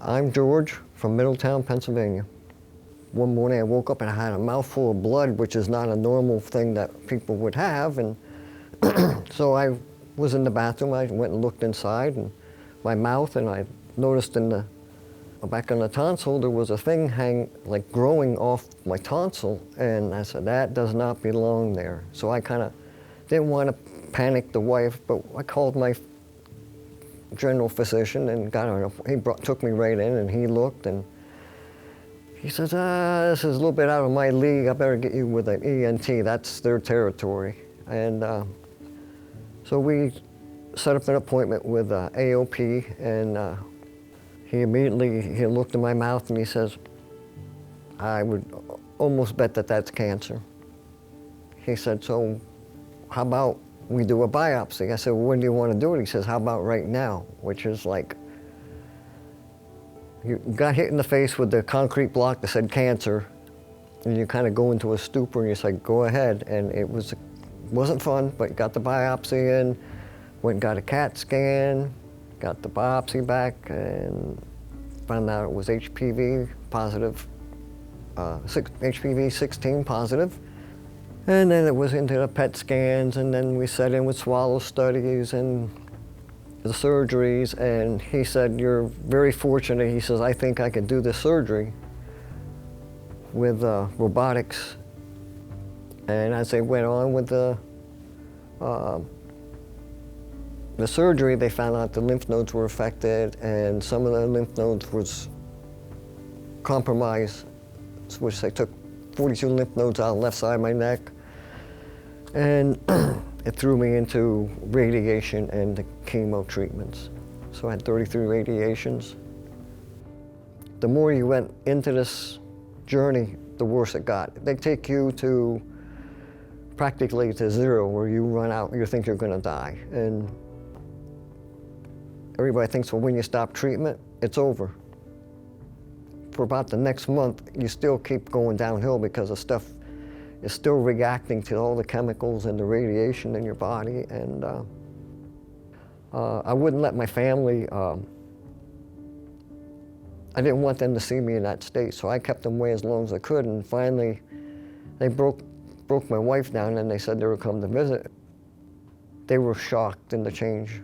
I'm George from Middletown, Pennsylvania. One morning I woke up and I had a mouthful of blood, which is not a normal thing that people would have. And so I was in the bathroom. I went and looked inside and my mouth, and I noticed in the back on the tonsil there was a thing growing off my tonsil. And I said, that does not belong there. So I kind of didn't want to panic the wife, but I called my general physician and took me right in, and he looked and he says, this is a little bit out of my league. I better get you with an ENT. That's their territory. And so we set up an appointment with AOP, and he looked in my mouth and he says, I would almost bet that that's cancer. He said, so how about we do a biopsy? I said, well, when do you want to do it? He says, how about right now? Which is like, you got hit in the face with the concrete block that said cancer, and you kind of go into a stupor and you say, go ahead. And it wasn't fun, but got the biopsy in, went and got a CAT scan, got the biopsy back, and found out it was HPV positive, HPV 16 positive. And then it was into the PET scans, and then we set in with swallow studies and the surgeries, and he said, you're very fortunate. He says, I think I could do this surgery with robotics. And as they went on with the surgery, they found out the lymph nodes were affected, and some of the lymph nodes was compromised, which they took 42 lymph nodes out on the left side of my neck. And it threw me into radiation and the chemo treatments. So I had 33 radiations. The more you went into this journey, the worse it got. They take you to practically to zero, where you run out, you think you're gonna die. And everybody thinks, well, when you stop treatment, it's over. For about the next month, you still keep going downhill because the stuff is still reacting to all the chemicals and the radiation in your body. And I wouldn't let my family, I didn't want them to see me in that state, so I kept them away as long as I could. And finally, they broke my wife down, and they said they would come to visit. They were shocked in the change.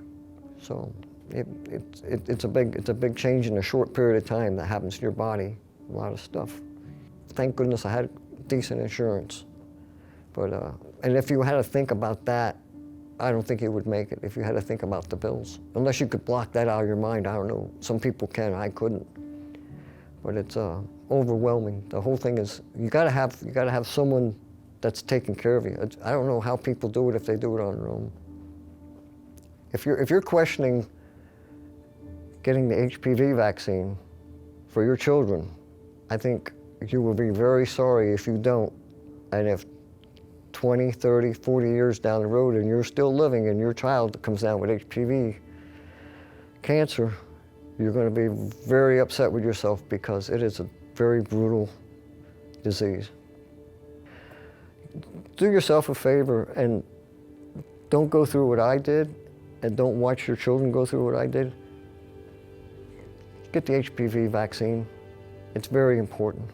So it's a big change in a short period of time that happens to your body, a lot of stuff. Thank goodness I had decent insurance. But, and if you had to think about that, I don't think you would make it if you had to think about the bills. Unless you could block that out of your mind, I don't know. Some people can, I couldn't. But it's overwhelming. The whole thing is, you gotta have someone that's taking care of you. I don't know how people do it if they do it on their own. If you're questioning getting the HPV vaccine for your children, I think you will be very sorry if you don't. And if 20, 30, 40 years down the road and you're still living and your child comes down with HPV cancer, you're going to be very upset with yourself, because it is a very brutal disease. Do yourself a favor and don't go through what I did, and don't watch your children go through what I did. Get the HPV vaccine. It's very important.